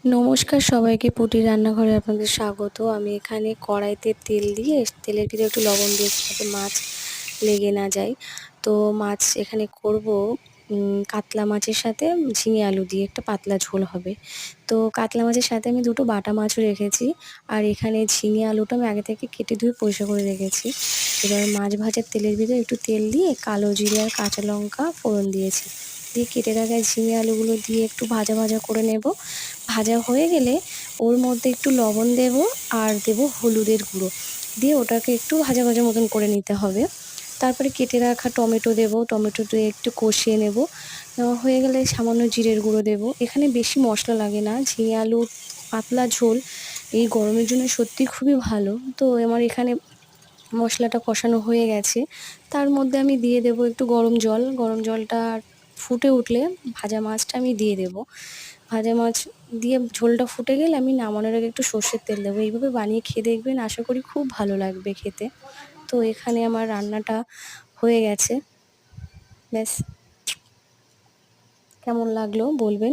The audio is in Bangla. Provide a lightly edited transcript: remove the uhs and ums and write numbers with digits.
নমস্কার সবাইকে, পুটির রান্নাঘরে আপনাদের স্বাগত। আমি এখানে কড়াইতে তেল দিয়ে তেলের ভিতরে একটু লবণ দিয়েছি যাতে মাছ লেগে না যায়। তো মাছ এখানে করব কাতলা মাছের সাথে ঝিঙে আলু দিয়ে একটা পাতলা ঝোল হবে। তো কাতলা মাছের সাথে আমি দুটো বাটা মাছও রেখেছি, আর এখানে ঝিঙে আলুটা আমি আগে থেকে কেটে ধুয়ে পরিষ্কার করে রেখেছি। এবার মাছ ভাজার তেলের ভিতরে একটু তেল দিয়ে কালো জিরে আর কাঁচা লঙ্কা ফোড়ন দিয়েছি, দিয়ে কেটে রাখা ঝিঙে আলুগুলো দিয়ে একটু ভাজা ভাজা করে নেব। ভাজা হয়ে গেলে ওর মধ্যে একটু লবণ দেব আর দেব হলুদের গুঁড়ো, দিয়ে ওটাকে একটু ভাজা ভাজা মতন করে নিতে হবে। তারপরে কেটে রাখা টমেটো দেব, টমেটো দিয়ে একটু কষিয়ে নেব। হয়ে গেলে সামান্য জিরের গুঁড়ো দেব। এখানে বেশি মশলা লাগে না, ঝিঙে আলুর পাতলা ঝোল এই গরমের জন্য সত্যি খুবই ভালো। তো আমার এখানে মশলাটা কষানো হয়ে গেছে, তার মধ্যে আমি দিয়ে দেব একটু গরম জল। গরম জলটা ফুটে উঠলে ভাজা মাছটা আমি দিয়ে দেব। ভাজা মাছ দিয়ে ঝোলটা ফুটে গেলে আমি নামানোর আগে একটু সর্ষের তেল দেবো। এইভাবে বানিয়ে খেয়ে দেখবেন, আশা করি খুব ভালো লাগবে খেতে। তো এখানে আমার রান্নাটা হয়ে গেছে। ব্যাস, কেমন লাগলো বলবেন।